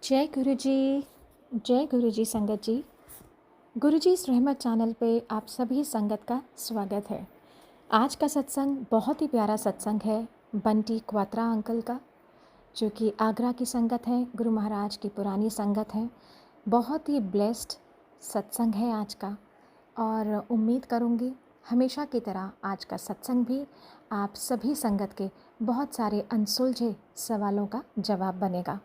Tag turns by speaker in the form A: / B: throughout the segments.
A: जय गुरु जी। जय गुरु जी संगत जी। गुरु जी रहमत चैनल पे आप सभी संगत का स्वागत है। आज का सत्संग बहुत ही प्यारा सत्संग है बंटी क्वात्रा अंकल का, जो कि आगरा की संगत है, गुरु महाराज की पुरानी संगत है। बहुत ही ब्लेस्ड सत्संग है आज का, और उम्मीद करूँगी हमेशा की तरह आज का सत्संग भी आप सभी संगत के बहुत सारे अनसुलझे सवालों का जवाब बनेगा।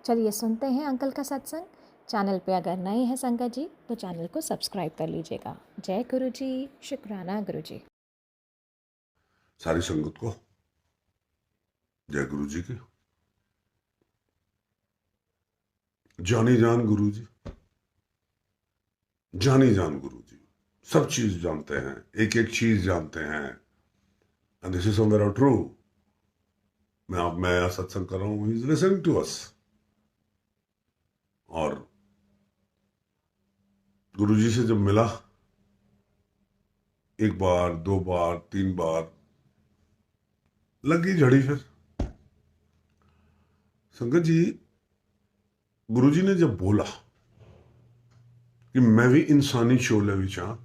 A: चलिए सुनते हैं अंकल का सत्संग। चैनल पे अगर नए हैं संगत जी तो चैनल को सब्सक्राइब कर लीजिएगा। जय गुरु जी, शुक्राना गुरु जी।
B: सारी संगत को जय गुरु जी की। जानी जान गुरु जी, जानी जान गुरु जी सब चीज जानते हैं, एक एक चीज जानते हैं। And this is somewhere true. मैं सत्संग कर रहा हूं, he is listening to us. और गुरु जी से जब मिला, एक बार, दो बार, तीन बार, लगी झड़ी। फिर संगत जी, गुरु जी ने जब बोला कि मैं भी इंसानी चोले विच हां,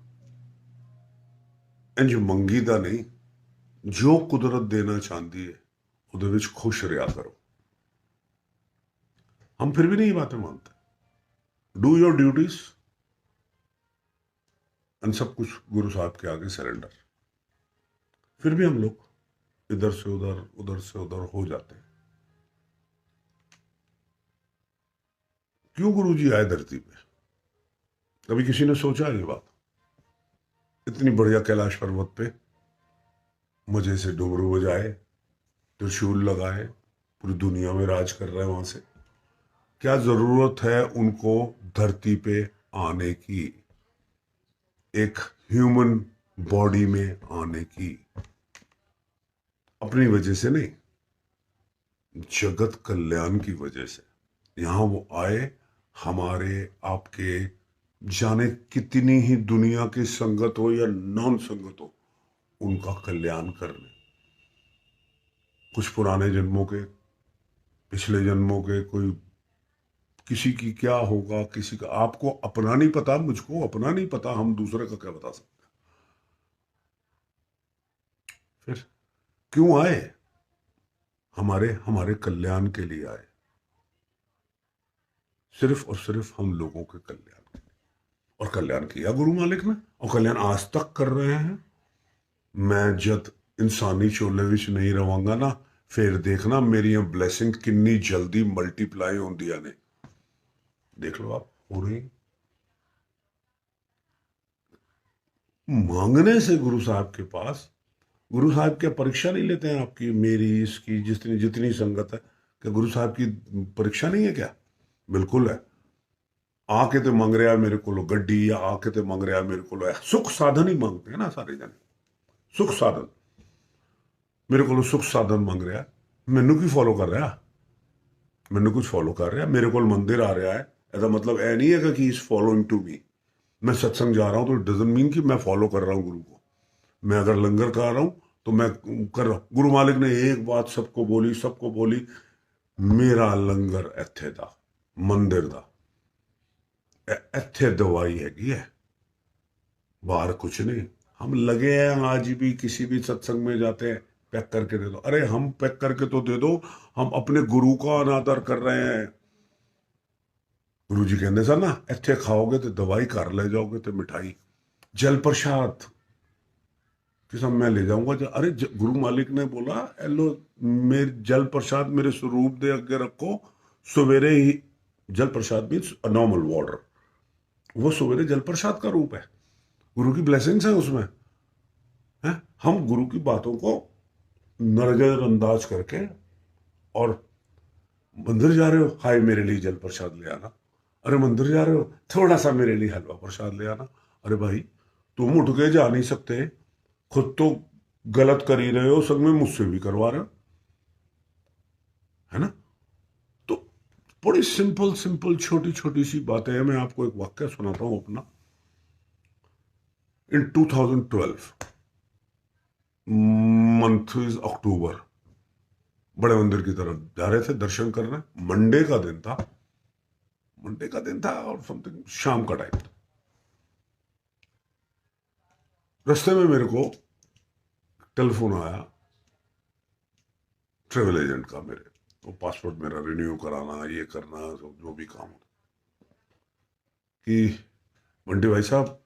B: इंज मंगी दा नहीं, जो कुदरत देना चाहती है ਉਹਦੇ ਵਿੱਚ खुश रहा करो। हम फिर भी नहीं बातें मानते। डू योर ड्यूटीज एंड सब कुछ गुरु साहब के आगे सरेंडर। फिर भी हम लोग इधर से उधर हो जाते हैं। क्यों गुरु जी आए धरती पे? कभी किसी ने सोचा ये बात? इतनी बढ़िया कैलाश पर्वत पे मजे से डुमरू बजाए, त्रिशूल लगाए, पूरी दुनिया में राज कर रहे हैं। वहां से क्या जरूरत है उनको धरती पे आने की, एक ह्यूमन बॉडी में आने की? अपनी वजह से नहीं, जगत कल्याण की वजह से यहां वो आए। हमारे आपके जाने कितनी ही दुनिया की संगत हो या नॉन संगत हो, उनका कल्याण करने। कुछ पुराने जन्मों के, पिछले जन्मों के, कोई किसी की क्या होगा, किसी का आपको अपना नहीं पता, मुझको अपना नहीं पता, हम दूसरे का क्या बता सकते हैं? फिर क्यों आए? हमारे हमारे कल्याण के लिए आए, सिर्फ और सिर्फ हम लोगों के कल्याण के लिए। और कल्याण किया गुरु मालिक ने, और कल्याण आज तक कर रहे हैं। मैं जब इंसानी चोले विच नहीं रवांगा ना, फिर देखना मेरी ब्लेसिंग कितनी जल्दी मल्टीप्लाई होंदियां ने। देख लो आप, हो रही। मांगने से गुरु साहब के पास, गुरु साहब क्या परीक्षा नहीं लेते हैं आपकी, मेरी, इसकी, जितनी जितनी संगत है? क्या गुरु साहब की परीक्षा नहीं है क्या? बिल्कुल है। आके तो मांग रहा है मेरे को गड्डी, या आके तो मांग रहा है मेरे को सुख साधन ही मांगते हैं ना सारे जने। सुख साधन, मेरे को सुख साधन मांग रहा है। मैनू की फॉलो कर रहा, मैनू कुछ फॉलो कर रहा है, मेरे को मंदिर आ रहा है, ऐसा मतलब ऐ नहीं है कि इज फॉलोइंग टू मी। मैं सत्संग जा रहा हूं तो डजंट मीन कि मैं फॉलो कर रहा हूं गुरु को। मैं अगर लंगर कर रहा हूं तो मैं कर रहा हूं। गुरु मालिक ने एक बात सबको बोली, मेरा लंगर इत्थे दा, मंदिर दा, इत्थे दवाई हैगी है, बाहर कुछ नहीं। हम लगे हैं आज भी, किसी भी सत्संग में जाते हैं, पैक करके दे दो। अरे हम पैक करके तो दे दो, हम अपने गुरु का अनादर कर रहे हैं। गुरु जी कहते सर ना, इत्थे खाओगे तो दवाई, घर ले जाओगे तो मिठाई। जल प्रसाद किसम मैं ले जाऊंगा। अरे गुरु मालिक ने बोला, एलो मेरे जल प्रसाद मेरे स्वरूप दे अगे रखो, सवेरे ही। जल प्रसाद मीन्स नॉर्मल वाटर, वो सवेरे जल प्रसाद का रूप है। गुरु की ब्लेसिंग्स है उसमें। है हम गुरु की बातों को नजरअंदाज करके, और मंदिर जा रहे हो, हाय मेरे लिए जल प्रसाद ले आना। अरे मंदिर जा रहे हो, थोड़ा सा मेरे लिए हलवा प्रसाद ले आना। अरे भाई, तुम उठ के जा नहीं सकते, खुद तो गलत कर ही रहे हो, संग में मुझसे भी करवा रहे हो, है ना? तो बड़ी सिंपल सिंपल छोटी छोटी सी बातें हैं। मैं आपको एक वाक्य सुनाता हूं अपना। इन 2012 मंथ इज अक्टूबर, बड़े मंदिर की तरफ जा रहे थे दर्शन करने। मंडे का दिन था, मंडे का दिन था और समथिंग शाम का टाइम था। रास्ते में मेरे को टेलीफोन आया ट्रेवल एजेंट का, मेरे वो पासपोर्ट मेरा रिन्यू कराना, ये करना, सब जो भी काम होता, कि बंटी भाई साहब,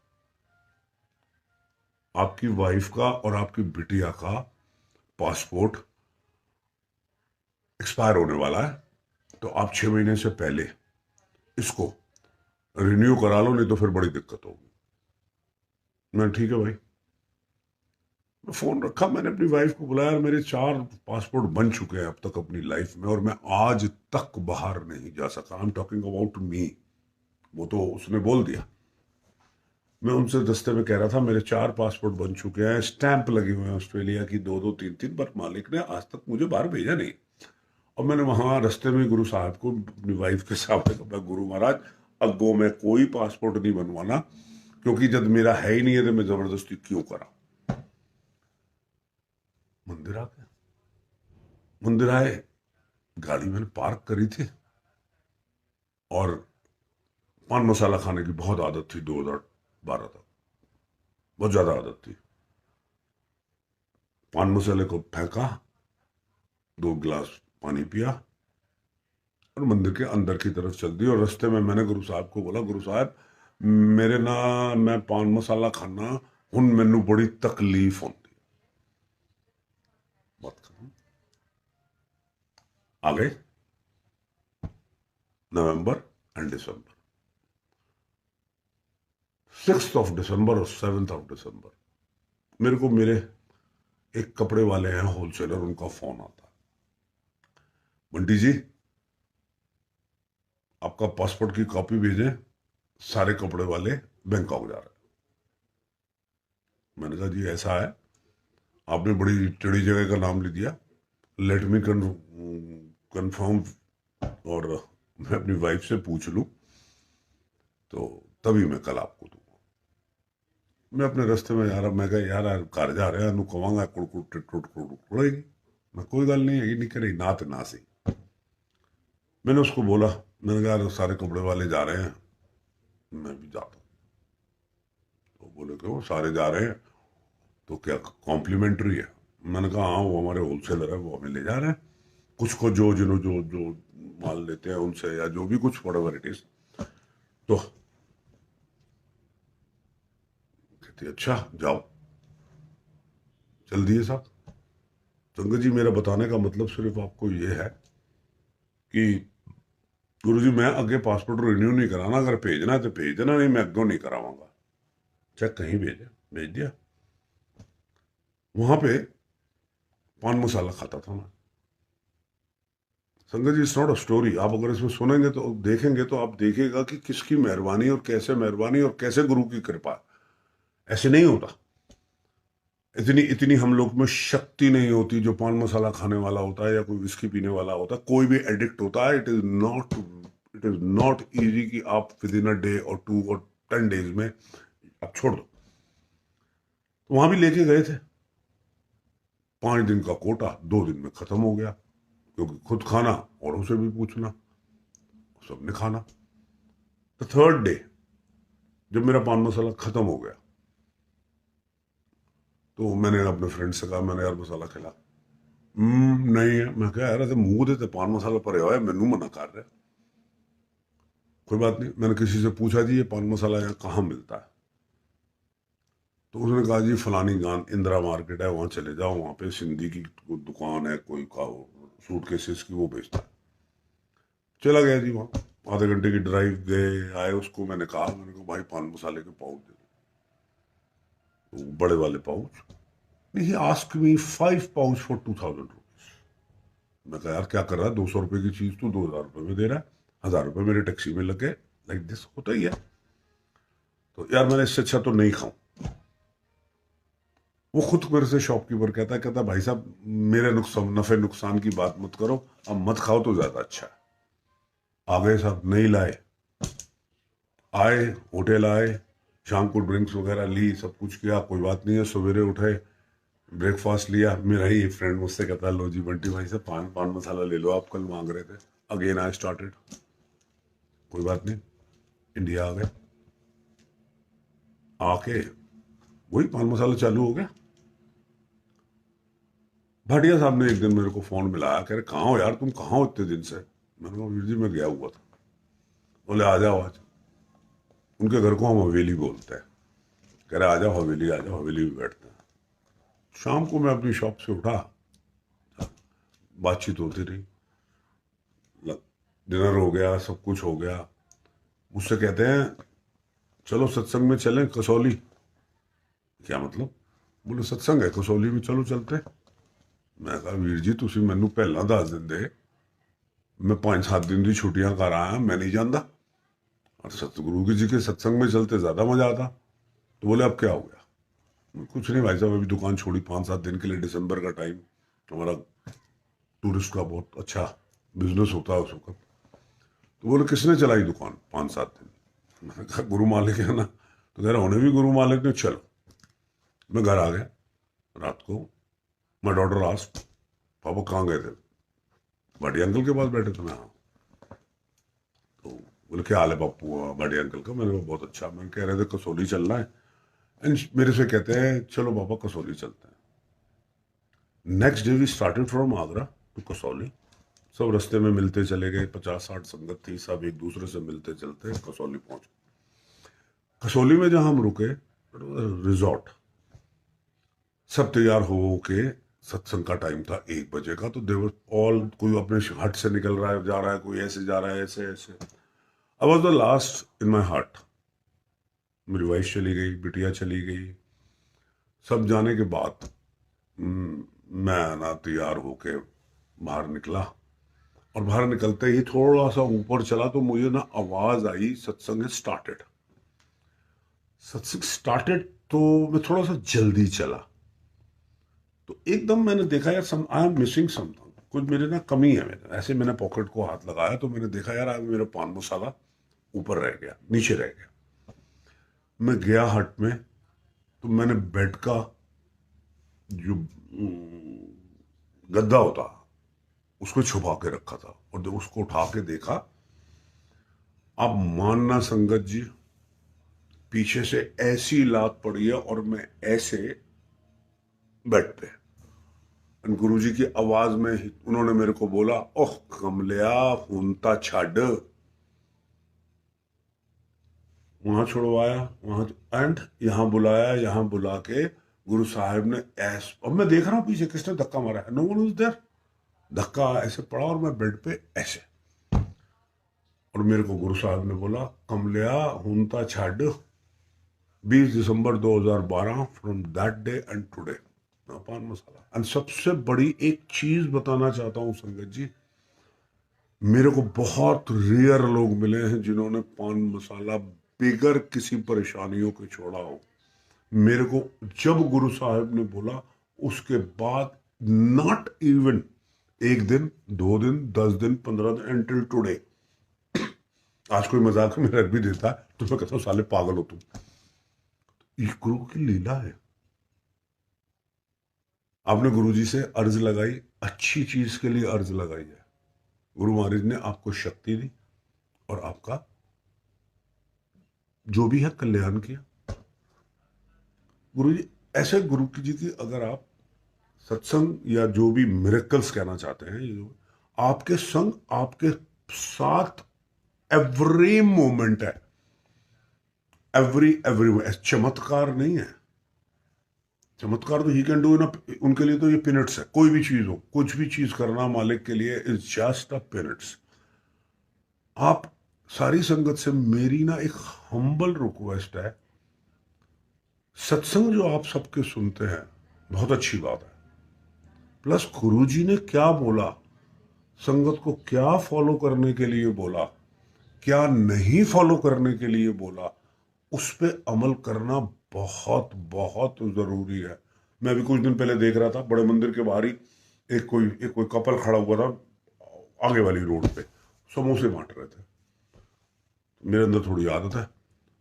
B: आपकी वाइफ का और आपकी बिटिया का पासपोर्ट एक्सपायर होने वाला है, तो आप 6 महीने से पहले इसको रिन्यू करा लो, नहीं तो फिर बड़ी दिक्कत होगी। मैं ठीक है भाई। मैं फोन रखा, मैंने अपनी वाइफ को बुलाया, मेरे 4 पासपोर्ट बन चुके हैं अब तक अपनी लाइफ में, और मैं आज तक बाहर नहीं जा सका। I am talking about me. वो तो उसने बोल दिया। मैं उनसे दस्ते में कह रहा था मेरे 4 पासपोर्ट बन चुके हैं, स्टैंप लगे हुए हैं ऑस्ट्रेलिया की, 2-2 3-3, पर मालिक ने आज तक मुझे बाहर भेजा नहीं। और मैंने वहां रास्ते में गुरु साहब को अपनी वाइफ के सामने कहा, गुरु महाराज, अगो मैं कोई पासपोर्ट नहीं बनवाना, क्योंकि जब मेरा है ही नहीं है तो मैं जबरदस्ती क्यों करा। मंदिर आ गया, मंदिर आए, गाड़ी मैंने पार्क करी थी, और पान मसाला खाने की बहुत आदत थी 2012 तक, बहुत ज्यादा आदत थी। पान मसाले को फेंका, 2 गिलास पानी पिया, और मंदिर के अंदर की तरफ चल दी। और रास्ते में मैंने गुरु साहब को बोला, गुरु साहब, मेरे ना, मैं पान मसाला खाना हूं मैनू बड़ी तकलीफ होती। बात करूं, आ गए नवंबर एंड दिसंबर, 6 दिसंबर और 7 दिसंबर, मेरे को मेरे एक कपड़े वाले हैं होलसेलर, उनका फोन आता है, बंटी जी आपका पासपोर्ट की कॉपी भेजें, सारे कपड़े वाले बैंकॉक जा रहे हैं। मैंने कहा जी ऐसा है, आपने बड़ी टेढ़ी जगह का नाम ले दिया, लेट मी कंफर्म, और मैं अपनी वाइफ से पूछ लूं, तो तभी मैं कल आपको दूंगा। मैं अपने रास्ते में यार, मैं कहा यार घर जा रहे हैं कवांगा कुड़कुड़ेगी, मैं कोई गल नहीं है, नहीं करी ना तो ना सही। मैंने उसको बोला, मैंने कहा यार सारे कपड़े वाले जा रहे हैं, मैं भी जाता हूँ। तो बोले कि वो सारे जा रहे हैं तो क्या कॉम्प्लीमेंट्री है। मैंने कहा हाँ, वो हमारे होलसेलर है, वो हमें ले जा रहे हैं, कुछ को जो जिन्हों जो जो माल लेते हैं उनसे, या जो भी कुछ व्हाटएवर इट इज। तो कहती अच्छा जाओ, चल दिए साहब। संगत जी, मेरा बताने का मतलब सिर्फ आपको ये है कि गुरु जी, मैं आगे पासपोर्ट रिन्यू नहीं कराना, अगर भेजना है तो भेज देना, नहीं मैं अगों नहीं करावांगा, चाहे कहीं भेजे, भेज दिया। वहां पे पान मसाला खाता था मैं। संगत जी, इट्स नॉट अ स्टोरी, आप अगर इसमें सुनेंगे तो देखेंगे तो आप देखिएगा कि किसकी मेहरबानी और कैसे मेहरबानी और कैसे गुरु की कृपा। ऐसे नहीं होता, इतनी इतनी हम लोग में शक्ति नहीं होती। जो पान मसाला खाने वाला होता है या कोई विस्की पीने वाला होता है, कोई भी एडिक्ट होता है, इट इज नॉट इजी कि आप विद इन अ डे और 2 और 10 डेज में आप छोड़ दो। तो वहां भी लेके गए थे, 5 दिन का कोटा 2 दिन में खत्म हो गया, क्योंकि खुद खाना और उसे भी पूछना, सबने खाना। तो थर्ड डे जब मेरा पान मसाला खत्म हो गया, तो मैंने अपने फ्रेंड से कहा, मैंने यार मसाला खिला। नहीं है। मैं कहा यार मुंह देते पान मसाला भरे हुआ है, मैनू मना कर रहा है। कोई बात नहीं, मैंने किसी से पूछा जी ये पान मसाला यहाँ कहाँ मिलता है। तो उसने कहा जी फलानी गान इंदिरा मार्केट है, वहां चले जाओ, वहां पे सिंधी की दुकान है, कोई का सूट केसेस की, वो बेचता है। चला गया जी वहां, आधे घंटे की ड्राइव गए आए। उसको मैंने कहा भाई पान मसाले के पाउच दे दो, तो बड़े वाले pouch. He ask me 5 pouch for 2000 rupees. मैं कहा यार क्या कर रहा है, 200 रुपए की चीज तो 2000 रुपए में दे रहा है, 1000 रुपए मेरे टैक्सी में लगे, लाइक दिस होता ही है। तो यार मैंने इससे अच्छा तो नहीं खाऊं। वो खुद मेरे से शॉपकीपर कहता भाई साहब मेरे नुकसान नफे नुकसान की बात मत करो, अब मत खाओ तो ज्यादा अच्छा है। आ गए साहब, नहीं लाए, आए होटल आए, शाम को ड्रिंक्स वगैरह ली, सब कुछ किया, कोई बात नहीं है। सवेरे उठे, ब्रेकफास्ट लिया। मेरा ही एक फ्रेंड मुझसे कहता लो जी बंटी भाई से पान मसाला ले लो, आप कल मांग रहे थे। अगेन आई स्टार्टेड, कोई बात नहीं, इंडिया आ गए, आके वही पान मसाला चालू हो गया। भाटिया साहब ने एक दिन मेरे को फोन मिलाया, कह रहे कहाँ हो यार, तुम कहाँ हो इतने दिन से। मैंने कहा वीर जी मैं गया हुआ था। बोले आ जाओ आज। उनके घर को हम हवेली बोलते हैं। कह रहे आ जाओ हवेली, आ जाओ हवेली में बैठते हैं। शाम को मैं अपनी शॉप से उठा, बातचीत होती रही, डिनर हो गया, सब कुछ हो गया। मुझसे कहते हैं चलो सत्संग में चलें कसौली। क्या मतलब? बोले सत्संग है कसौली में, चलो चलते। मैं कहा वीर जी तुसी मैनू पहला दस दिंदे, मैं 5-7 दिन की छुट्टियां कर आया, मैं नहीं जानता, और सतगुरु जी के सत्संग में चलते ज्यादा मजा आता। तो बोले अब क्या हो गया? कुछ नहीं भाई साहब, अभी दुकान छोड़ी 5-7 दिन के लिए, दिसंबर का टाइम, हमारा टूरिस्ट का बहुत अच्छा बिजनेस होता है उस वक्त। तो बोले किसने चलाई दुकान 5-7 दिन? मैंने कहा गुरु मालिक है ना। तो कह रहा उन्हें भी गुरु मालिक ने। चलो मैं घर आ गया रात को। माई डॉटर आस्क्ड पापा कहाँ गए थे? भाटिया अंकल के पास बैठे थे। मैं हाँ। तो बोले क्या हाल है बापू भाटिया अंकल का? मैंने कहा बहुत अच्छा। मैं कह रहे थे कसौली चलना है, एंड मेरे से कहते हैं चलो पापा कसौली चलते हैं। Next day we started from Agra to Kasauli. सब रास्ते में मिलते चले गए, 50-60 संगत थी, सब एक दूसरे से मिलते चलते कसौली पहुंचे। कसौली में जहां हम रुके, रिजॉर्ट, सब तैयार हो के, सत्संग का टाइम था 1 बजे का। तो देवर ऑल, कोई अपने हट से निकल रहा है, जा रहा है, कोई ऐसे जा रहा है, ऐसे ऐसे। I was the last in my heart. मेरी वाइफ चली गई, बिटिया चली गई, सब जाने के बाद मैं ना तैयार होके बाहर निकला। और बाहर निकलते ही थोड़ा सा ऊपर चला तो मुझे ना आवाज आई सत्संग स्टार्टेड। सत्संग स्टार्टेड तो मैं थोड़ा सा जल्दी चला, तो एकदम मैंने देखा यार आई एम मिसिंग समथिंग, कुछ मेरे ना कमी है। मेरे ऐसे मैंने पॉकेट को हाथ लगाया तो मैंने देखा यार आज मेरा पान मसाला ऊपर रह गया, नीचे रह गया। मैं गया हट में, तो मैंने बेड का जो गद्दा होता उसको छुपा के रखा था, और जब उसको उठा के देखा, आप मानना संगत जी, पीछे से ऐसी लात पड़ी है और मैं ऐसे बेड पे। गुरुजी की आवाज में उन्होंने मेरे को बोला, ओह कमलिया हुनता छाड। वहां छुड़वाया, वहां एंड यहां बुलाया, यहां बुला के गुरु साहब ने अब मैं देख रहा हूं पीछे किसने धक्का मारा है, नो वन वाज देयर। धक्का ऐसे पड़ा और मैं बेड पे ऐसे, और मेरे को गुरु साहब ने बोला कमलिया हुनता छाड, 20 दिसंबर 2012, from that day and today पान मसाला। एंड सबसे बड़ी एक चीज बताना चाहता हूं संगत जी, मेरे को बहुत रेयर लोग मिले हैं जिन्होंने पान मसाला बेगर किसी परेशानियों के छोड़ा हो। मेरे को जब गुरु साहब ने बोला उसके बाद, नॉट इवन 1 दिन 2 दिन 10 दिन 15 दिन, एंटिल टुडे। आज कोई मजाक में रख भी देता है तो मैं कहता हूं साले पागल हो तुम। ये गुरु की लीला है। आपने गुरु जी से अर्ज लगाई, अच्छी चीज के लिए अर्ज लगाई है, गुरु महाराज ने आपको शक्ति दी और आपका जो भी है कल्याण किया। गुरु जी ऐसे गुरु जी की अगर आप सत्संग या जो भी मिरेकल्स कहना चाहते हैं, ये जो आपके संग आपके साथ एवरी मोमेंट है, एवरी चमत्कार नहीं है। चमत्कार तो ही कैन डू इन, उनके लिए तो ये पिनट्स है। कोई भी चीज हो, कुछ भी चीज करना मालिक के लिए इज जस्ट अ पिनट्स। आप सारी संगत से मेरी ना एक हम्बल रिक्वेस्ट है, सत्संग जो आप सबके सुनते हैं बहुत अच्छी बात है, प्लस गुरुजी ने क्या बोला, संगत को क्या फॉलो करने के लिए बोला, क्या नहीं फॉलो करने के लिए बोला, उस पर अमल करना बहुत बहुत जरूरी है। मैं भी कुछ दिन पहले देख रहा था बड़े मंदिर के बाहर ही एक कोई कपल खड़ा हुआ था आगे वाली रोड पे, समोसे बांट रहे थे। मेरे अंदर थोड़ी आदत है,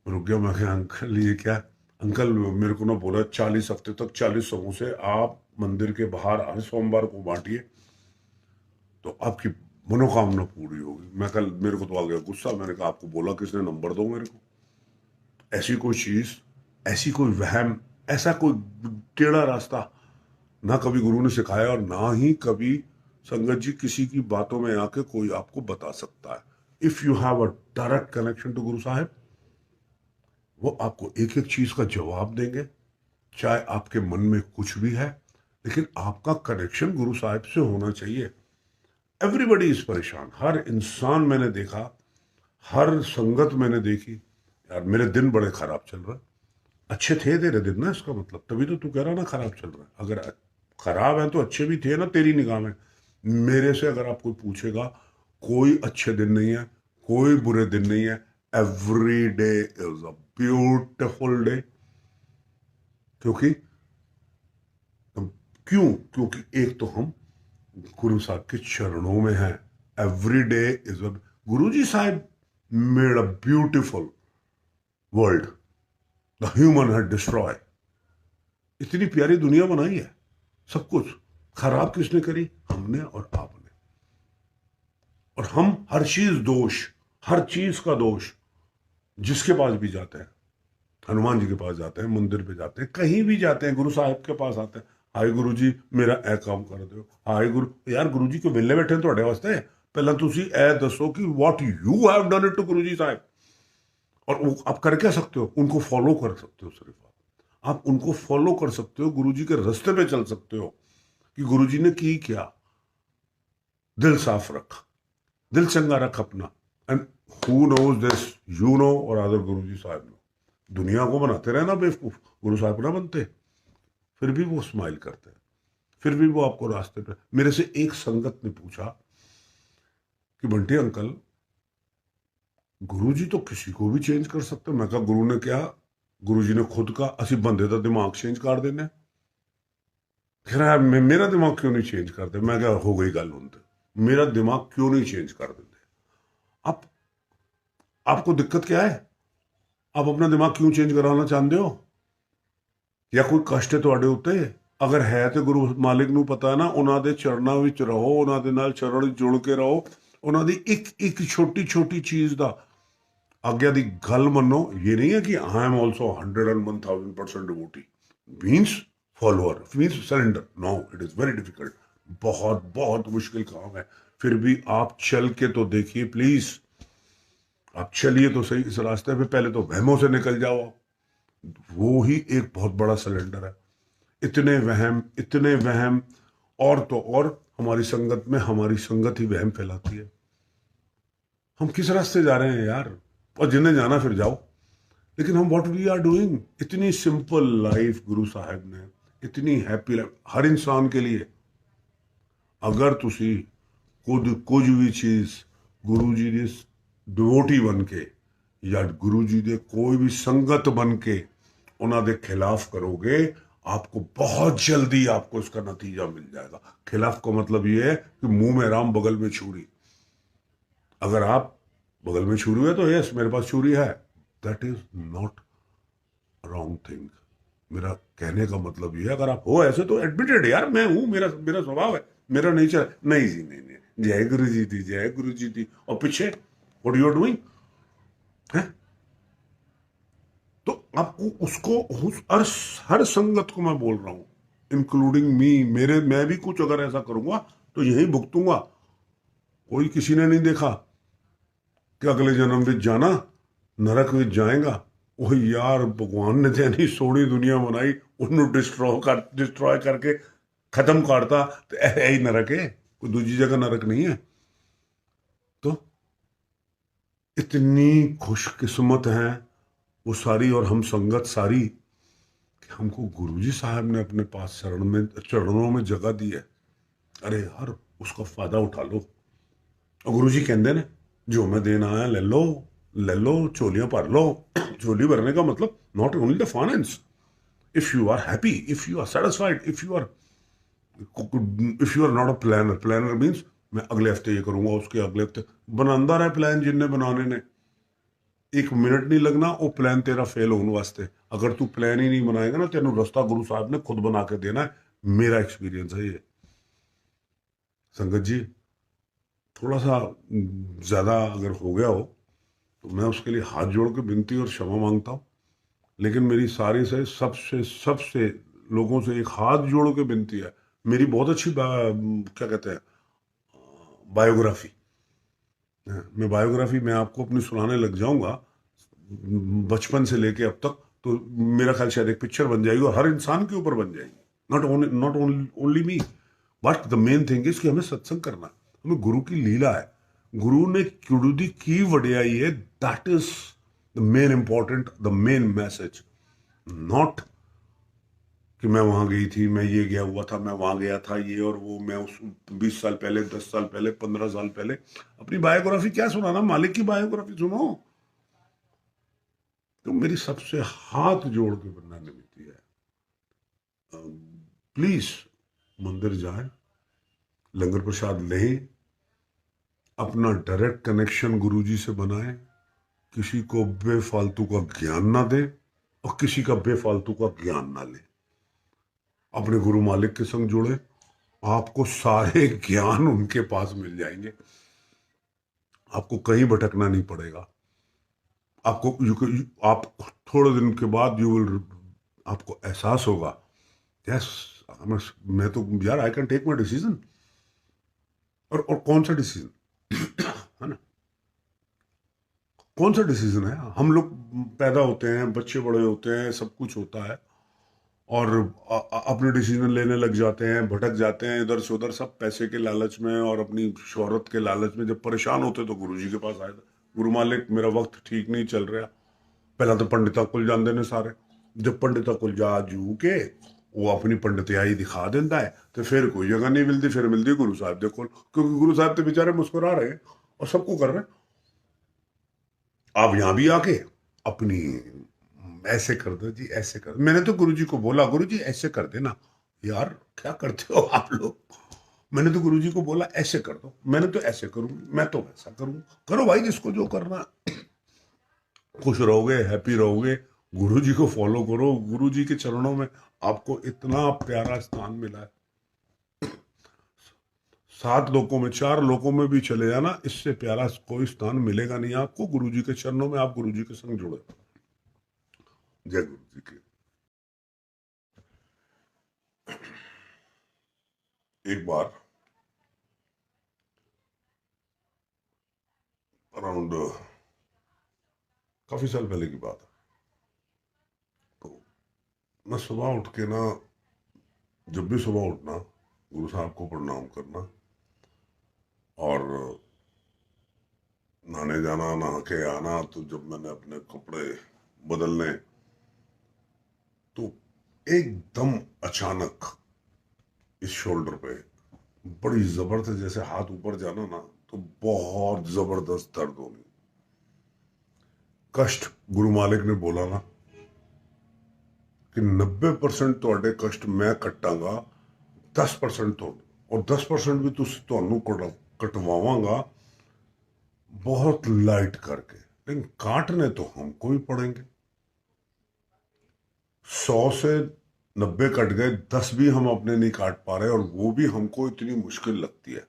B: रुक गया, मैं कहा अंकल ये क्या? अंकल मेरे को ना बोला 40 हफ्ते तक 40 समोसे आप मंदिर के बाहर हर सोमवार को बांटिए तो आपकी मनोकामना पूरी होगी। मैं कल, मेरे को तो आ गया गुस्सा, मैंने कहा आपको बोला किसने, नंबर दो मेरे को। ऐसी कोई चीज, ऐसी कोई वहम, ऐसा कोई टेढ़ा रास्ता ना कभी गुरु ने सिखाया और ना ही कभी संगत जी किसी की बातों में आके कोई आपको बता सकता है। If you have a direct connection to Guru Sahib, वो आपको एक एक चीज का जवाब देंगे, चाहे आपके मन में कुछ भी है, लेकिन आपका कनेक्शन गुरु साहब से होना चाहिए। एवरीबडी इज परेशान, हर इंसान मैंने देखा, हर संगत मैंने देखी। यार मेरे दिन बड़े खराब चल रहे हैं। अच्छे थे तेरे दिन ना, इसका मतलब तभी तो तू कह रहा ना खराब चल रहा है। अगर खराब है तो अच्छे भी थे ना तेरी निगाह में। मेरे से अगर आप कोई पूछेगा, कोई अच्छे दिन नहीं है, कोई बुरे दिन नहीं है। Every day is a beautiful day. क्योंकि क्यों? क्योंकि एक तो हम गुरु साहब के चरणों में हैं। एवरी डे इज अ, गुरु जी साहब made a beautiful world, the human had destroy. इतनी प्यारी दुनिया बनाई है, सब कुछ खराब किसने करी? हमने और आपने। और हम हर चीज दोष, हर चीज का दोष जिसके पास भी जाते हैं, हनुमान जी के पास जाते हैं, मंदिर पे जाते हैं, कहीं भी जाते हैं, गुरु साहब के पास आते हैं, हाय गुरु जी मेरा ए काम कर दो। हाय गुरु, यार गुरु जी को वेले बैठे थोड़े वास्ते, पहला तुसी ए दसो कि what you have done it to Guru ji साहब। और वो आप कर क्या सकते हो? उनको फॉलो कर सकते हो। सिर्फ आप उनको फॉलो कर सकते हो, गुरु जी के रास्ते पे चल सकते हो कि गुरु जी ने की क्या। दिल साफ रख, दिल चंगा रख अपना। And who knows this, you know और अदर गुरु जी साहब नो। दुनिया को बनाते रहे ना बेवकूफ, गुरु साहब ना बनते। फिर भी वो स्माइल करते हैं, फिर भी वो आपको रास्ते पे। मेरे से एक संगत ने पूछा कि बंटी अंकल, गुरु जी तो किसी को भी चेंज कर सकते। मैं कहा गुरु ने क्या, गुरु जी ने खुद कहा असि बंदे का दिमाग चेंज कर देने। कह रहा है मेरा दिमाग क्यों नहीं चेंज करते? मैं क्या, हो गई गल उनते, मेरा दिमाग क्यों नहीं चेंज कर देते? आप, आपको दिक्कत क्या है? आप अपना दिमाग क्यों चेंज कराना चाहते हो? या कोई कष्ट है ਤੁਹਾਡੇ ਉੱਤੇ? अगर है तो गुरु मालिक ਨੂੰ पता है ना, ਉਹਨਾਂ ਦੇ ਚਰਨਾਂ ਵਿੱਚ ਰਹੋ, ਉਹਨਾਂ ਦੇ ਨਾਲ ਚਰਨ ਜੁੜ ਕੇ ਰਹੋ। ਉਹਨਾਂ ਦੀ ਇੱਕ ਇੱਕ ਛੋਟੀ ਛੋਟੀ ਚੀਜ਼ ਦਾ आज्ञा ਦੀ ਗੱਲ ਮੰਨੋ। ये नहीं है कि I am also 101,000% devotee means follower, means surrender. No, it is very difficult, बहुत बहुत मुश्किल काम है। फिर भी आप चल के तो देखिए प्लीज, आप चलिए तो सही इस रास्ते पे। पहले तो वहमों से निकल जाओ आप, वो ही एक बहुत बड़ा सिलेंडर है। इतने वहम, इतने वहम। और तो और हमारी संगत में, हमारी संगत ही वहम फैलाती है। हम किस रास्ते जा रहे हैं यार? और जिन्हें जाना फिर जाओ। लेकिन हम व्हाट वी आर डूइंग, इतनी सिंपल लाइफ गुरु साहब ने, इतनी हैप्पी लाइफ हर इंसान के लिए। अगर तुसी खुद कुछ भी चीज गुरु जी ਦੀ डिवोटी बन के या गुरु जी ਦੇ कोई भी संगत बन के उन्हों के खिलाफ करोगे, आपको बहुत जल्दी आपको इसका नतीजा मिल जाएगा। खिलाफ का मतलब ये है कि मुंह में राम बगल में छुरी। अगर आप बगल में छुरी है तो यस मेरे पास छुरी है, that is not wrong thing. मेरा कहने का मतलब ये है, अगर आप हो ऐसे तो एडमिटेड, यार मैं हूं, मेरा मेरा स्वभाव है, मेरा नेचर। नहीं जी, नहीं नहीं, जय गुरु जी थी, जय गुरु जी थी, और पीछे व्हाट यू आर डूइंग है। तो आपको उसको हर संगत को मैं बोल रहा हूं, इंक्लूडिंग मी, मेरे, मैं भी कुछ अगर ऐसा करूंगा तो यही भुगतूंगा। कोई किसी ने नहीं देखा कि अगले जन्म में जाना नरक में जाएगा। ਉਹ यार भगवान ने तो नहीं सोहनी दुनिया बनाई, उन्होंने डिस्ट्रॉय करके खत्म करता, तो यही नरक है, कोई दूसरी जगह नरक नहीं है। तो इतनी खुशकिस्मत हैं वो सारी और हम संगत सारी कि हमको गुरुजी साहब ने अपने पास चरणों में जगह दी है। अरे हर उसका फायदा उठा लो। और गुरुजी कहते ने जो मैं देना आया ले लो, ले लो, झोलियां भर लो। झोली भरने का मतलब not only the finance. If you are happy, if you are satisfied, if you are not a planner, planner means मैं अगले हफ्ते ये करूंगा, उसके अगले हफ्ते बनांदा रहे प्लान जिनने बनाने ने। एक मिनट नहीं लगना वो प्लान तेरा फेल होने वास्ते। अगर तू प्लान ही नहीं बनाएगा ना, तेन रास्ता गुरु साहब ने खुद बना के देना है। मेरा एक्सपीरियंस है ये। संगत जी, थोड़ा सा ज़्यादा अगर हो गया हो तो मैं उसके लिए हाथ जोड़ के विनती और क्षमा मांगता हूँ। लेकिन मेरी सारी से सबसे सबसे लोगों से एक हाथ जोड़ के विनती है। मेरी बहुत अच्छी क्या कहते हैं, बायोग्राफी। मैं बायोग्राफी मैं आपको अपनी सुनाने लग जाऊंगा बचपन से लेके अब तक, तो मेरा ख्याल शायद एक पिक्चर बन जाएगी और हर इंसान के ऊपर बन जाएगी। Not only me, but the main thing is कि हमें सत्संग करना है, हमें गुरु की लीला है, गुरु ने क्युड़ी की वडियाई है, that is the main important, the main message. Not कि मैं वहां गई थी, मैं ये गया हुआ था, मैं वहां गया था, ये और वो, मैं उस 20 साल पहले, 10 साल पहले, 15 साल पहले। अपनी बायोग्राफी क्या सुनाना, मालिक की बायोग्राफी सुनो। तो मेरी सबसे हाथ जोड़ के बनना निमित्ती है, प्लीज मंदिर जाए, लंगर प्रसाद लें, अपना डायरेक्ट कनेक्शन गुरुजी से बनाए, किसी को बेफालतू का ज्ञान ना दे और किसी का बेफालतू का ज्ञान ना ले। अपने गुरु मालिक के संग जुड़े, आपको सारे ज्ञान उनके पास मिल जाएंगे, आपको कहीं भटकना नहीं पड़ेगा। आपको आप थोड़े दिन के बाद यू विल, आपको एहसास होगा, यस मैं तो यार I can take my decision. और कौन सा डिसीजन है ना, कौन सा डिसीजन है। हम लोग पैदा होते हैं, बच्चे बड़े होते हैं, सब कुछ होता है और अपने डिसीजन लेने लग जाते हैं, भटक जाते हैं इधर से उधर, सब पैसे के लालच में और अपनी शोहरत के लालच में। जब परेशान होते तो गुरु जी के पास आए थे, गुरु मालिक मेरा वक्त ठीक नहीं चल रहा। पहला तो पंडिता कुल जान ने सारे, जब पंडिता कुल जा जू के वो अपनी पंडितियाई दिखा देता है तो फिर कोई जगह नहीं मिलती, फिर मिलती गुरु साहब देखो, क्योंकि गुरु साहब तो बेचारे मुस्कुरा रहे हैं और सबको कर रहे हैं। आप यहां भी आके अपनी ऐसे कर दो जी, ऐसे कर, मैंने तो गुरुजी को बोला गुरुजी ऐसे कर देना। यार क्या करते हो आप लोग, मैंने तो गुरुजी को बोला ऐसे कर दो, मैंने तो ऐसे करूं, मैं तो वैसा करूं। करो भाई जिसको जो करना, खुश रहोगे, हैप्पी रहोगे, गुरुजी को फॉलो करो। गुरुजी के चरणों में आपको इतना प्यारा स्थान मिला है, 7 लोकों में, 4 लोकों में भी चले जाना, इससे प्यारा कोई स्थान मिलेगा नहीं आपको। गुरुजी के चरणों में आप गुरुजी के संग जुड़े। जय गुरु जी की। एक बार अराउंड काफी साल पहले की बात है, तो मैं सुबह उठ के ना, जब भी सुबह उठना गुरु साहब को प्रणाम करना और नहाने जाना, नहा के आना। तो जब मैंने अपने कपड़े बदलने, तो एकदम अचानक इस शोल्डर पे बड़ी जबरदस्त, जैसे हाथ ऊपर जाना ना तो बहुत जबरदस्त दर्द होनी। कष्ट, गुरु मालिक ने बोला ना कि 90% ਤੁਹਾਡੇ कष्ट मैं कटांगा, 10% तो, और 10% भी ਤੁਹਾਨੂੰ कटवावांगा बहुत लाइट करके, लेकिन काटने तो हमको ही पड़ेंगे। 100 से 90 कट गए, 10 भी हम अपने नहीं काट पा रहे, और वो भी हमको इतनी मुश्किल लगती है,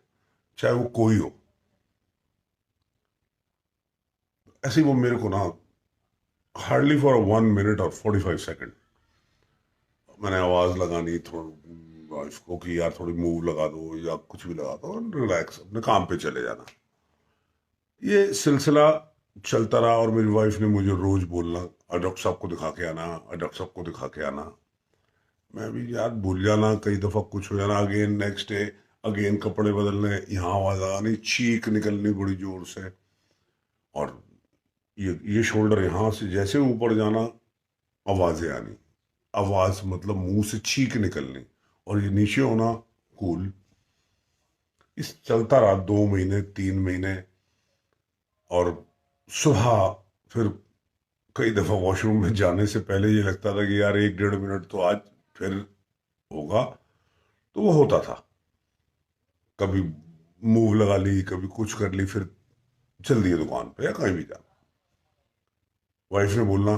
B: चाहे वो कोई हो। ऐसे ही वो मेरे को ना हार्डली फॉर 1 मिनट और 45 सेकेंड मैंने आवाज लगानी थोड़ी वाइफ को कि यार थोड़ी मूव लगा दो या कुछ भी लगा दो, रिलैक्स अपने काम पे चले जाना। ये सिलसिला चलता रहा और मेरी वाइफ ने मुझे रोज बोलना, डॉक्टर साहब को दिखा के आना, डॉक्टर साहब को दिखा के आना। मैं भी यार भूल जाना, कई दफा कुछ हो जाना, अगेन नेक्स्ट डे अगेन कपड़े बदलने, यहाँ आवाज आनी, चीख निकलनी बड़ी जोर से, और ये शोल्डर यहाँ से जैसे ऊपर जाना आवाजें आनी, आवाज मतलब मुंह से चीख निकलनी, और ये नीचे होना कूल। इस चलता रहा 2 महीने, 3 महीने, और सुबह फिर कई दफा वॉशरूम में जाने से पहले ये लगता था कि यार 1 डेढ़ मिनट तो आज फिर होगा, तो वो होता था। कभी मूव लगा ली, कभी कुछ कर ली, फिर चल दिए दुकान पे या कहीं भी जाना। वाइफ ने बोलना,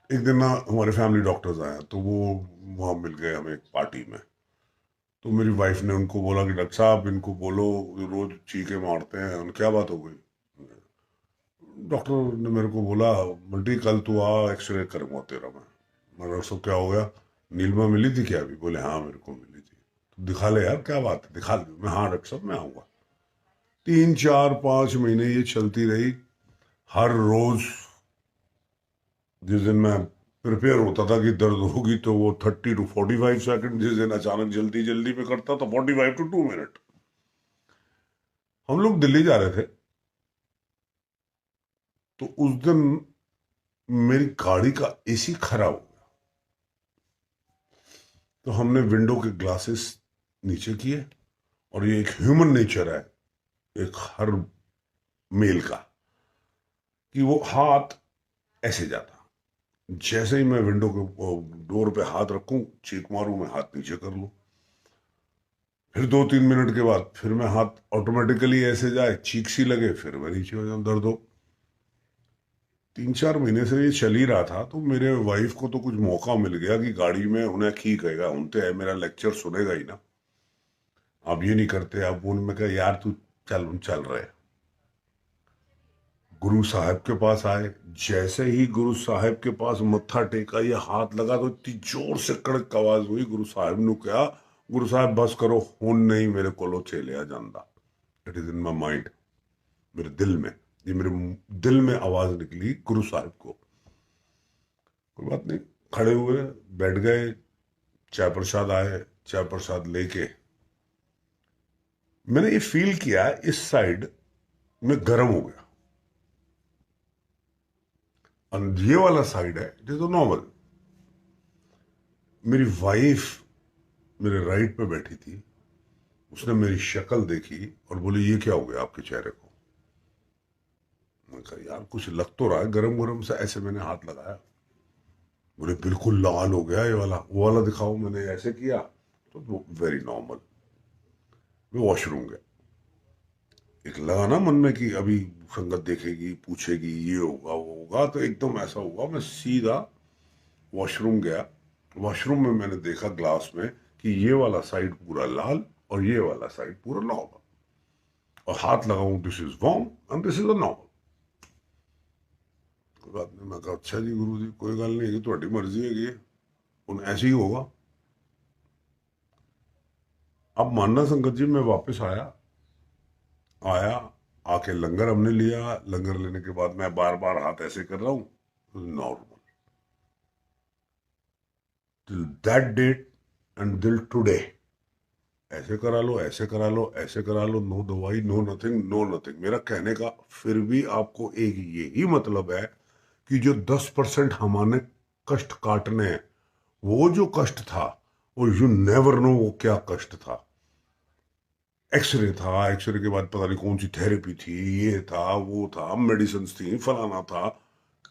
B: एक दिन ना हमारे फैमिली डॉक्टर्स आए तो वो वहां मिल गए हमें एक पार्टी में। तो मेरी वाइफ ने उनको बोला कि डॉक्टर साहब इनको बोलो, रोज चीखे मारते हैं, उन क्या बात हो गई। डॉक्टर ने मेरे को बोला, बंटी कल तू आ, एक्सरे करूंगा तेरा मैं डॉक्टर साहब क्या हो गया, नीलिमा मिली थी क्या अभी? बोले हाँ मेरे को मिली थी। तो दिखा ले यार, क्या बात है, दिखा ले। मैं हाँ डॉक्टर साहब मैं आऊंगा। 3 4 5 महीने ये चलती रही। हर रोज जिस दिन मैं प्रिपेयर होता था कि दर्द होगी तो वो 30 to 45 सेकेंड, जिस दिन अचानक जल्दी जल्दी में करता तो 45 to 2 मिनट। हम लोग दिल्ली जा रहे थे, तो उस दिन मेरी गाड़ी का एसी खराब हो गया। तो हमने विंडो के ग्लासेस नीचे किए, और ये एक ह्यूमन नेचर है एक हर मेल का, कि वो हाथ ऐसे जाता, जैसे ही मैं विंडो के डोर पे हाथ रखूं, चीख मारूं, मैं हाथ नीचे कर लूं। फिर 2 3 मिनट के बाद फिर मैं हाथ ऑटोमेटिकली ऐसे जाए, चीख सी लगे, फिर मैं नीचे हो जाऊं, दर्द हो। 3 4 महीने से ये चल ही रहा था। तो मेरे वाइफ को तो कुछ मौका मिल गया कि गाड़ी में उन्हें ठीक कहेगा, उनते है मेरा लेक्चर सुनेगा ही ना, आप ये नहीं करते, आप वो। मैं कहा यार तू चल, हम चल रहे। गुरु साहब के पास आए। जैसे ही गुरु साहब के पास मत्था टेका, ये हाथ लगा, तो इतनी जोर से कड़क आवाज हुई। गुरु साहब ने कहा, गुरु साहब बस करो, हुन नहीं मेरे को चेलिया जानदा। It is in my mind, मेरे दिल में, ये मेरे दिल में आवाज निकली गुरु साहब को। कोई बात नहीं, खड़े हुए, बैठ गए, चाय प्रसाद आए, चाय प्रसाद लेके मैंने ये फील किया इस साइड में गर्म हो गया, और ये वाला साइड है इट इज नॉर्मल। मेरी वाइफ मेरे राइट पे बैठी थी, उसने मेरी शक्ल देखी और बोली ये क्या हो गया आपके चेहरे को। मैं कहा यार कुछ लग तो रहा है गरम गरम सा, ऐसे मैंने हाथ लगाया, बोले बिल्कुल लाल हो गया ये वाला, वो वाला दिखाओ। मैंने ऐसे किया तो वेरी नॉर्मल। मैं वॉशरूम गया, एक लगा ना मन में कि अभी संगत देखेगी, पूछेगी, ये होगा वो होगा, तो एकदम ऐसा होगा। मैं सीधा वॉशरूम गया। वॉशरूम में मैंने देखा ग्लास में कि ये वाला साइड पूरा लाल और ये वाला साइड पूरा नॉर्मल, और हाथ लगाऊं this is warm and this is a normal. कोई बात नहीं, मैं कहा अच्छा जी गुरु जी कोई गल नहीं है, थोड़ी मर्जी है कि उन ऐसे ही होगा। अब मानना संगत जी, मैं वापस आया आके लंगर हमने लिया। लंगर लेने के बाद मैं बार बार हाथ ऐसे कर रहा हूं, normal. Till that date and till today, ऐसे करा लो, ऐसे करा लो, ऐसे करा लो, नो दवाई, नो नथिंग, नो नथिंग। मेरा कहने का फिर भी आपको एक यही मतलब है कि जो 10% हमारे कष्ट काटने हैं, वो जो कष्ट था, और यू नेवर नो वो क्या कष्ट था। एक्सरे था, एक्सरे के बाद पता नहीं कौन सी थेरेपी थी, ये था वो था, मेडिसिन थी, फलाना था,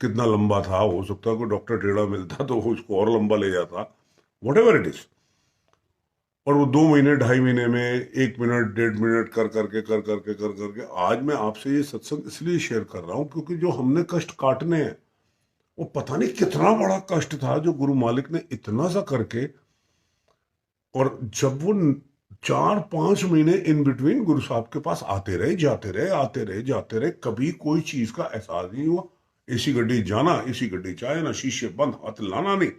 B: कितना लंबा था, हो सकता है कोई डॉक्टर टेढ़ा मिलता तो वो उसको और लंबा ले जाता, वट एवर इट इज। और वो 2 महीने 2.5 महीने में 1 मिनट 1.5 मिनट कर करके आज मैं आपसे ये सत्संग इसलिए शेयर कर रहा हूं क्योंकि जो हमने कष्ट काटने हैं, वो पता नहीं कितना बड़ा कष्ट था जो गुरु मालिक ने इतना सा करके। और जब वो 4 5 महीने इन बिटवीन गुरु साहब के पास आते रहे, जाते रहे, आते रहे, जाते रहे, कभी कोई चीज का एहसास नहीं हुआ। एसी गड्डी जाना, एसी गड्डी चाहे ना, शीशे बंद, हाथ लाना नहीं।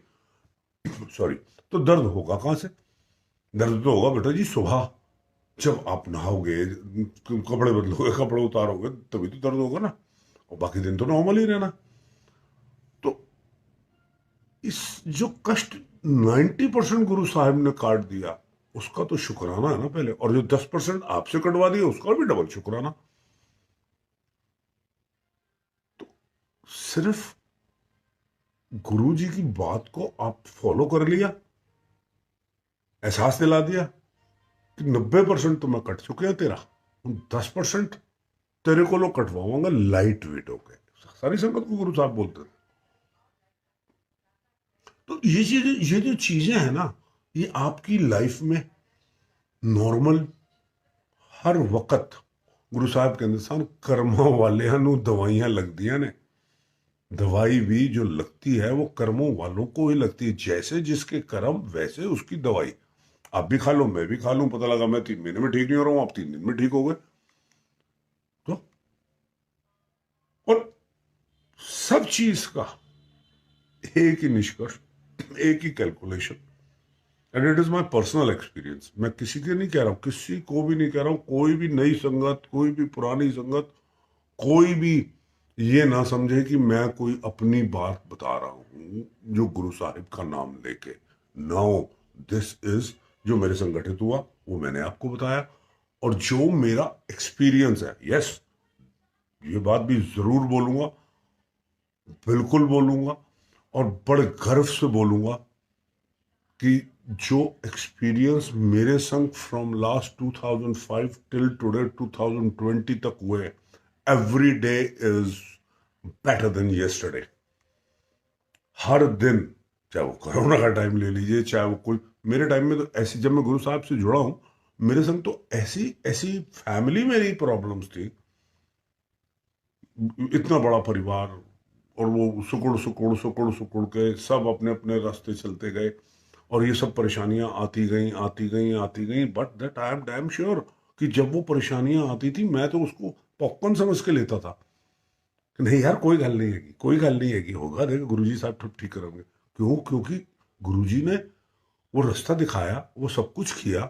B: सॉरी। तो दर्द होगा कहां से? दर्द तो होगा बेटा जी सुबह, जब आप नहाओगे, कपड़े बदलोगे, कपड़े उतारोगे, तभी तो दर्द होगा ना, और बाकी दिन तो नॉर्मल ही रहना। तो इस जो कष्ट 90% गुरु साहब ने काट दिया, उसका तो शुक्राना है ना पहले, और जो 10% आपसे कटवा दिया उसका भी डबल शुक्राना। तो सिर्फ गुरु जी की बात को आप फॉलो कर लिया, एहसास दिला दिया कि 90% तो मैं कट चुके हैं तेरा, 10% तेरे को लोग कटवाऊंगा लाइट वेट होके। सारी संगत को गुरु साहब बोलते थे। तो ये जो चीजें हैं ना, ये आपकी लाइफ में नॉर्मल हर वक्त गुरु साहब कहते सन, कर्मों वाले दवाइयां लगदियां ने। दवाई भी जो लगती है वो कर्मों वालों को ही लगती है, जैसे जिसके कर्म वैसे उसकी दवाई। आप भी खा लो, मैं भी खा लूं, पता लगा मैं 3 महीने में ठीक नहीं हो रहा हूं, आप 3 दिन में ठीक हो गए। तो और सब चीज का एक ही निष्कर्ष, एक ही calculation, and it is my personal experience. मैं किसी के नहीं कह रहा हूं, किसी को भी नहीं कह रहा हूं, कोई भी नई संगत, कोई भी पुरानी संगत, कोई भी ये ना समझे कि मैं कोई अपनी बात बता रहा हूं जो गुरु साहिब का नाम लेके। नो, दिस इज जो मेरे संगठित हुआ वो मैंने आपको बताया, और जो मेरा एक्सपीरियंस है। यस, ये बात भी जरूर बोलूंगा, बिल्कुल बोलूंगा, और बड़े गर्व से बोलूंगा कि जो एक्सपीरियंस मेरे संग फ्रॉम लास्ट 2005 टिल टुडे 2020 तक हुए, every day is better than yesterday. हर दिन, चाहे वो कोरोना का टाइम ले लीजिए, चाहे वो कोई, मेरे टाइम में तो ऐसी, जब मैं गुरु साहब से जुड़ा हूं, मेरे संग तो ऐसी ऐसी फैमिली मेरी प्रॉब्लम्स थी, इतना बड़ा परिवार, और वो सुकुड़ सुकुड़ सुकुड़ सुकुड़ के सब अपने अपने रास्ते चलते गए, और ये सब परेशानियां आती गई आती गई आती गई। But that I am damn sure कि जब वो परेशानियां आती थी, मैं तो उसको पॉपकॉर्न समझ के लेता था कि नहीं यार, कोई गल नहीं है, कोई गल नहीं है, होगा देखो गुरुजी साहब ठीक ठीक करेंगे। क्यों? क्योंकि गुरुजी ने वो रास्ता दिखाया, वो सब कुछ किया।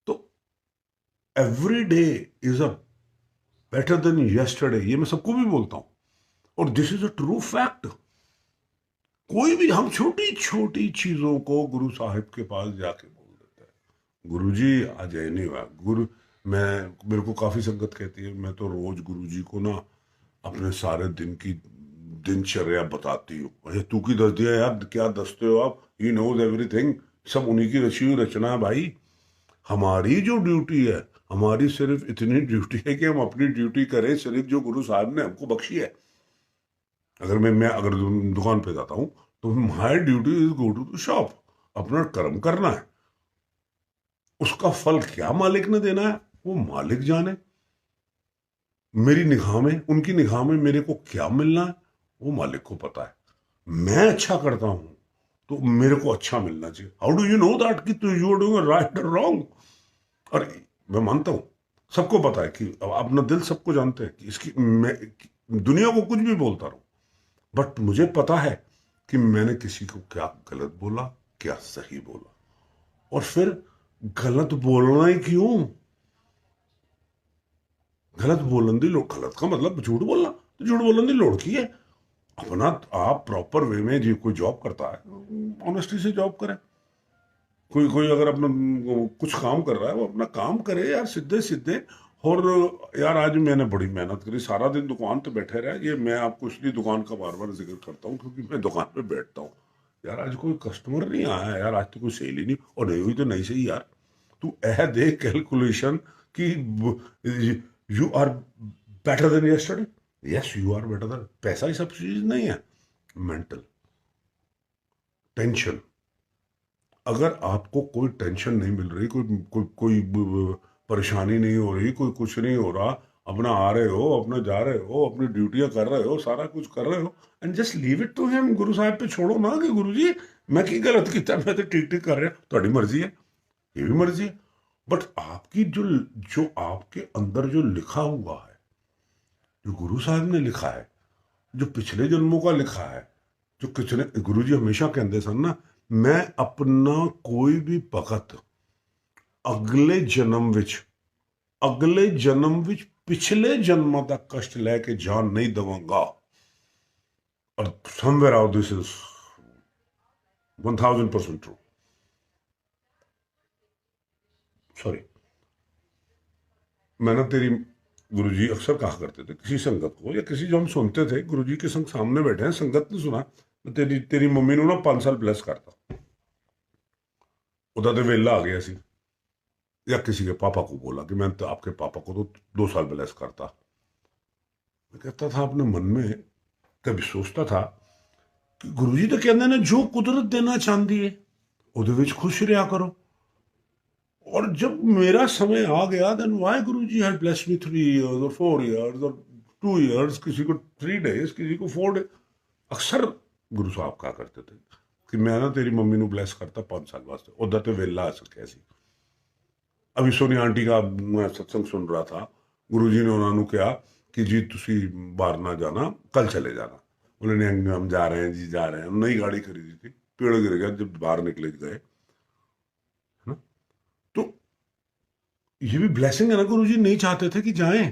B: तो every day is a better than yesterday, ये मैं सबको भी बोलता हूं, और this is a true fact. कोई भी, हम छोटी छोटी चीजों को गुरु साहिब के पास जाके बोल देते हैं, गुरु जी आज ये नहीं हुआ गुरु। मैं, मेरे को काफी संगत कहती है, मैं तो रोज गुरु जी को ना अपने सारे दिन की दिनचर्या बताती हूँ। अरे तू की दस दिया यार, क्या दसते हो आप, ही नोज एवरीथिंग, सब उन्हीं की रची हुई रचना है भाई। हमारी जो ड्यूटी है, हमारी सिर्फ इतनी ड्यूटी है कि हम अपनी ड्यूटी करें, सिर्फ जो गुरु साहब ने हमको बख्शी है। अगर मैं अगर दुकान पे जाता हूं, तो my duty is go to the shop, अपना कर्म करना है। उसका फल क्या मालिक ने देना है, वो मालिक जाने। मेरी निगाह में, उनकी निगाह में मेरे को क्या मिलना है, वो मालिक को पता है। मैं अच्छा करता हूं तो मेरे को अच्छा मिलना चाहिए। How do you know that कि तू यू आर डूइंग राइट और रॉन्ग? और मैं मानता हूं, सबको पता है कि अपना दिल सबको जानते हैं कि इसकी, मैं दुनिया को कुछ भी बोलता रहूं, बट मुझे पता है कि मैंने किसी को क्या गलत बोला, क्या सही बोला। और फिर गलत बोलना ही क्यों? गलत बोलन दी लोड़, गलत का मतलब झूठ बोलना, तो झूठ बोलन दी लोड़ की है। अपना आप प्रॉपर वे में जो कोई जॉब करता है, ऑनेस्टी से जॉब करे। कोई कोई अगर अपना कुछ काम कर रहा है, वो अपना काम करे यार, सीधे सीधे। और यार आज मैंने बड़ी मेहनत करी, सारा दिन दुकान पे बैठे रहे। ये मैं आपको इसलिए दुकान का बार बार जिक्र करता हूँ क्योंकि मैं दुकान पे बैठता हूँ। यार आज कोई कस्टमर नहीं आया यार, आज तो कोई सेल ही नहीं, और नहीं हुई तो नहीं सही यार। तू दे कैलकुलेशन कि you are better than yesterday. Yes, you are better than. पैसा ही सब चीज नहीं है, मेंटल टेंशन। अगर आपको कोई टेंशन नहीं मिल रही, कोई परेशानी नहीं हो रही, कोई कुछ नहीं हो रहा, अपना आ रहे हो, अपना जा रहे हो, अपनी ड्यूटियां कर रहे हो, सारा कुछ कर रहे हो, and just leave it to him. Guru Sahab पे छोड़ो ना कि गुरु जी मैं की गलत किया, मैं तो ठीक ठीक कर रहा, थोड़ी मर्जी है, ये भी मर्जी है। बट आपकी जो जो आपके अंदर जो लिखा हुआ है, जो गुरु साहब ने लिखा है, जो पिछले जन्मों का लिखा है, जो कितने गुरु जी हमेशा कहते सन ना, मैं अपना कोई भी भगत अगले जन्म विच, अगले जन्म विच पिछले जन्मों का कष्ट लेके जान नहीं दवांगा। और somewhere out this is 1000% true. Sorry, मैं ना तेरी, गुरुजी अक्सर कहा करते थे किसी संगत को, या किसी जो हम सुनते थे, गुरुजी के संग सामने बैठे हैं, संगत ने सुना, मैं तेरी तेरी मम्मी ने ना 5 साल ब्लेस करता, उदा तो वेला आ गया सी। या किसी के पापा को बोला कि मैं तो आपके पापा को तो 2 साल ब्लेस करता। मैं कहता था अपने मन में, कभी सोचता था कि गुरुजी तो कहते ने जो कुदरत देना चाहती है ਉਹਦੇ ਵਿੱਚ खुश रहा करो। और जब मेरा समय आ गया, then why Guruji had blessed me 3 years और 4 years और 2 years, किसी को 3 days, किसी को 4 days। अक्सर गुरु साहब कहा करते थे कि मैं ना तेरी मम्मी ਨੂੰ ਬਲੈਸ ਕਰਤਾ 5 ਸਾਲ ਵਾਸਤੇ ਉਧਰ ਤੇ ਵੇਲਾ ਆ ਸਕਿਆ ਸੀ। अभी सोनी आंटी का मैं सत्संग सुन रहा था, गुरुजी ने उन्होंने कहा कि जी तुसी बाहर ना जाना, कल चले जाना। उन्होंने हम जा रहे हैं जी, जा रहे हैं। नई गाड़ी खरीदी थी, पेड़ गिर गया जब बाहर निकले गए, है ना। तो ये भी ब्लेसिंग है ना, गुरुजी नहीं चाहते थे कि जाएं,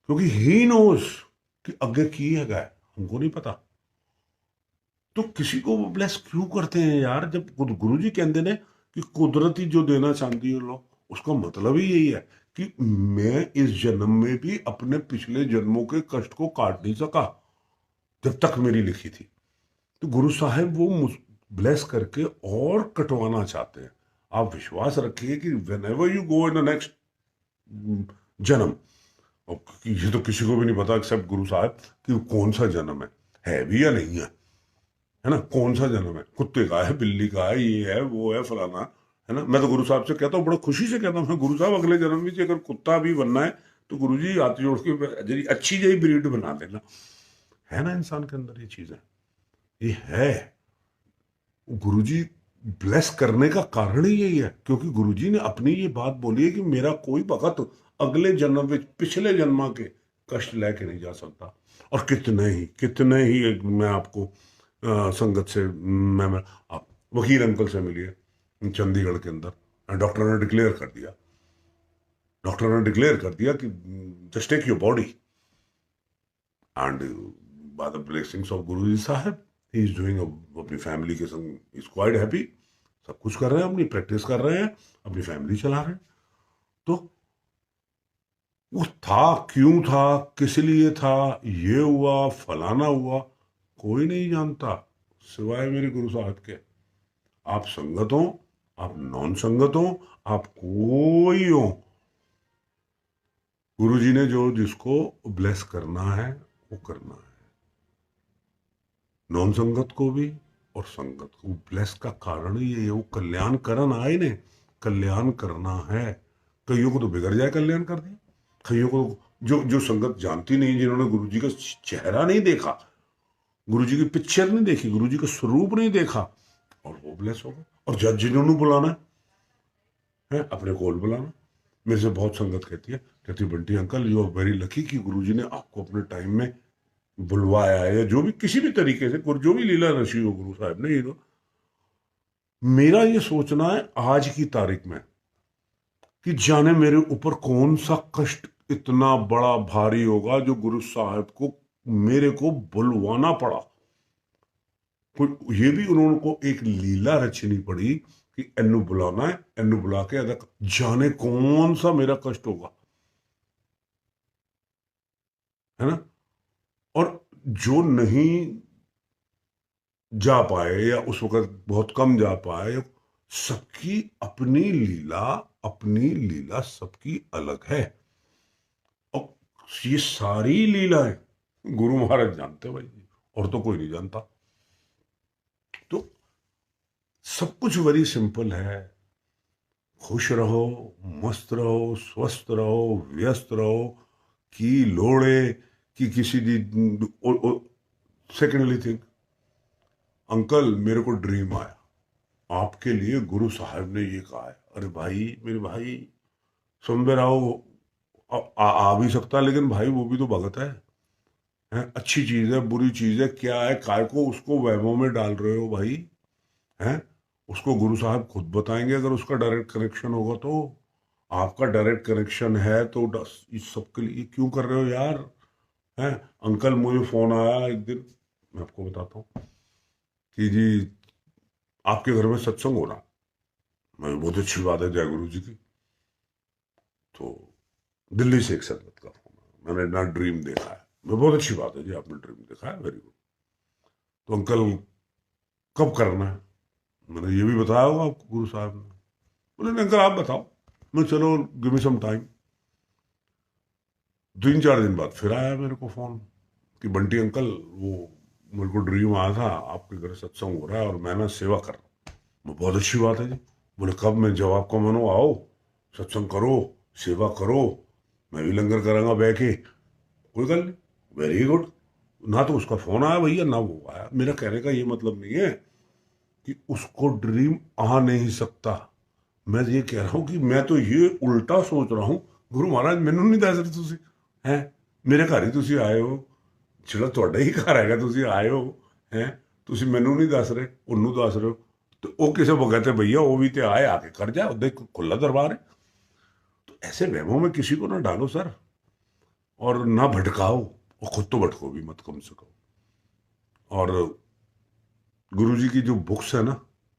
B: क्योंकि ही नोस कि अगे की है गए, हमको नहीं पता। तो किसी को वो ब्लेस क्यों करते हैं यार, जब गुरुजी कहते ने कि कुदरती जो देना चाहती है लो, उसका मतलब ही यही है कि मैं इस जन्म में भी अपने पिछले जन्मों के कष्ट को काट नहीं सका जब तक मेरी लिखी थी। तो गुरु साहब वो ब्लेस करके और कटवाना चाहते हैं। आप विश्वास रखिए कि when ever you go in the next जन्म, और ये तो किसी को भी नहीं पता एक्सेप्ट गुरु साहब कि कौन सा जन्म है भी या नहीं है ना, कौन सा जन्म है, कुत्ते का है, बिल्ली का है, ये है, वो है, फलाना है ना। मैं तो गुरु साहब से कहता हूँ, बड़ा खुशी से कहता हूँ, गुरु साहब अगले जन्म में अगर कुत्ता भी बनना है तो गुरु जी हाथ जोड़ के अच्छी जही ब्रीड बना देना। है ना, इंसान के अंदर ये चीज है, ये है। गुरुजी ब्लेस करने का कारण ही यही है, क्योंकि गुरुजी ने अपनी ये बात बोली है कि मेरा कोई भगत अगले जन्म में पिछले जन्म के कष्ट लेके नहीं जा सकता। और कितने ही मैं आपको संगत से मैं आप वकील अंकल से मिलिए चंडीगढ़ के अंदर, डॉक्टर ने डिक्लेयर कर दिया कि just take your body and by the blessings of Guruji Sahab he is doing, अपनी फैमिली के संग इज क्वाइट हैप्पी, सब कुछ कर रहे हैं, अपनी प्रैक्टिस कर रहे हैं, अपनी फैमिली चला रहे हैं। तो वो था, क्यों था, किस लिए था, ये हुआ, फलाना हुआ, कोई नहीं जानता सिवाय मेरे गुरु साहब के। आप संगत हो, आप नॉन संगत हो, आप कोई हो, गुरुजी ने जो जिसको ब्लेस करना है वो करना है। नॉन संगत को भी और संगत को ब्लेस का कारण ही ये, वो कल्याण करन आए ने, कल्याण करना है। कईयों को तो बिगड़ जाए कल्याण कर दिया, कईयों को जो जो संगत जानती नहीं, जिन्होंने गुरुजी का चेहरा नहीं देखा, गुरुजी की पिक्चर नहीं देखी, गुरुजी का स्वरूप नहीं देखा, और वो ब्लेस होगा। और जज जिन्होंने बुलाना है अपने कोल बुलाना। मेरे से बहुत संगत कहती Bunty uncle you are very lucky कि गुरुजी ने आपको अपने टाइम में बुलवाया है, या जो भी किसी भी तरीके से जो भी लीला रची हो गुरु साहब ने। ये तो मेरा ये सोचना है आज की तारीख में कि जाने मेरे ऊपर कौन सा कष्ट इतना बड़ा भारी होगा जो गुरु साहब को मेरे को बुलवाना पड़ा। ये भी उन्होंने को एक लीला रचनी पड़ी कि एनु बुलाना है, एनु बुला के अगर जाने कौन सा मेरा कष्ट होगा, है ना। और जो नहीं जा पाए या उस वक्त बहुत कम जा पाए, सबकी अपनी लीला सबकी अलग है। और ये सारी लीलाएं गुरु महाराज जानते भाई, और तो कोई नहीं जानता। तो सब कुछ वेरी सिंपल है। खुश रहो, मस्त रहो, स्वस्थ रहो, व्यस्त रहो, की लोड़े कि किसी दी सेकेंडली थिंग, अंकल मेरे को ड्रीम आया, आपके लिए गुरु साहब ने ये कहा है। अरे भाई, मेरे भाई समझे रहो, आ भी सकता, लेकिन भाई वो भी तो भगत है, अच्छी चीज है, बुरी चीज है, क्या है, काय को उसको वैभव में डाल रहे हो भाई, हैं। उसको गुरु साहब खुद बताएंगे, अगर उसका डायरेक्ट कनेक्शन होगा तो। आपका डायरेक्ट कनेक्शन है तो इस सब के लिए क्यों कर रहे हो यार, हैं। अंकल मुझे फोन आया एक दिन, मैं आपको बताता हूँ कि जी आपके घर में सत्संग हो रहा। मैं, बहुत अच्छी बात है, जय गुरु जी की। तो दिल्ली से एक संगत का फोन, मैंने ना ड्रीम देखा है। मैं, बहुत अच्छी बात है जी, आपने ड्रीम देखा है, वेरी गुड। तो अंकल कब करना है, मैंने ये भी बताया होगा आपको गुरु साहब ने। बोले अंकल आप बताओ। मैं, चलो गिव मी सम टाइम। 3-4 दिन बाद फिर आया मेरे को फोन कि बंटी अंकल, वो मेरे को ड्रीम आया था आपके घर सत्संग हो रहा है और मैं ना सेवा कर रहा हूँ। मैं, बहुत अच्छी बात है जी। बोले कब, मैं जवाब को मानो, आओ सत्संग करो, सेवा करो, मैं भी लंगर करांगा बह के, कोई गल नहीं, वेरी गुड। ना तो उसका फोन आया भैया, ना वो आया। मेरा कहने का ये मतलब नहीं है कि उसको ड्रीम आ नहीं सकता। मैं ये कह रहा हूं कि मैं तो ये उल्टा सोच रहा हूं, गुरु महाराज मैनू नहीं दस रहे तुसी हैं, मेरे घर ही तुसी आए हो, ਜਿਹੜਾ ਤੁਹਾਡਾ ਹੀ ਘਰ ਹੈਗਾ, ਤੁਸੀਂ ਆਏ ਹੋ ਹੈ, ਤੁਸੀਂ ਮੈਨੂੰ ਨਹੀਂ ਦੱਸ ਰਹੇ, ਉਹਨੂੰ ਦੱਸ ਰਹੇ ਹੋ, तो वो किसे भगत है भैया, वो भी तो आए, आके कर जाए, उधर खुला दरबार है। तो ऐसे वहमों में किसी को ना डालो सर, और ना भटकाओ, और खुद तो भटको भी मत कम से कम। और गुरु जी की जो बुक्स है ना,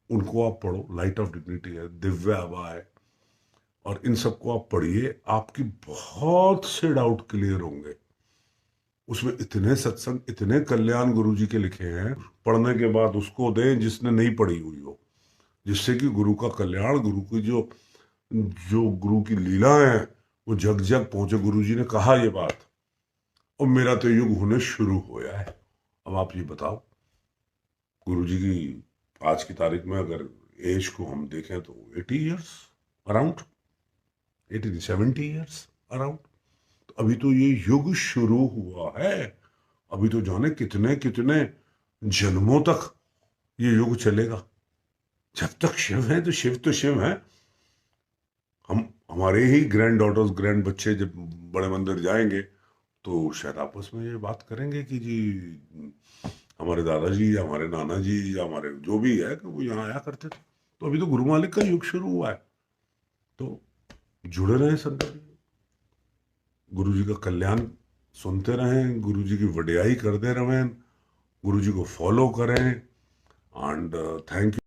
B: उनको आप पढ़ो, लाइट ऑफ डिग्निटी है, दिव्य आभा है, और इन सबको आप पढ़िए, आपकी बहुत से डाउट क्लियर होंगे। उसमें इतने सत्संग, इतने कल्याण गुरु जी के लिखे हैं, पढ़ने के बाद उसको दें जिसने नहीं पढ़ी हुई हो, जिससे कि गुरु का कल्याण, गुरु की जो जो गुरु की लीला है वो जग जग पहुंचे। गुरु जी ने कहा ये बात, और मेरा तो युग होने शुरू होया है। अब आप ये बताओ, गुरु जी की आज की तारीख में अगर एज को हम देखें तो 80 ईयर्स अराउंड, 70 ईयर्स अराउंड। तो अभी तो ये युग शुरू हुआ है, अभी तो जाने कितने कितने जन्मों तक ये युग चलेगा। जब तक शिव है तो शिव तो शिव है। हम हमारे ही ग्रैंड डॉटर्स, ग्रैंड बच्चे जब बड़े मंदिर जाएंगे तो शायद आपस में ये बात करेंगे कि जी हमारे दादाजी या हमारे नाना जी या हमारे जो भी है कि वो यहाँ आया करते थे। तो अभी तो गुरु मालिक का युग शुरू हुआ है, तो जुड़े रहें संगत, गुरु जी का कल्याण सुनते रहें, गुरु जी की वडियाई करते रहें, गुरु जी को फॉलो करें। And thank you.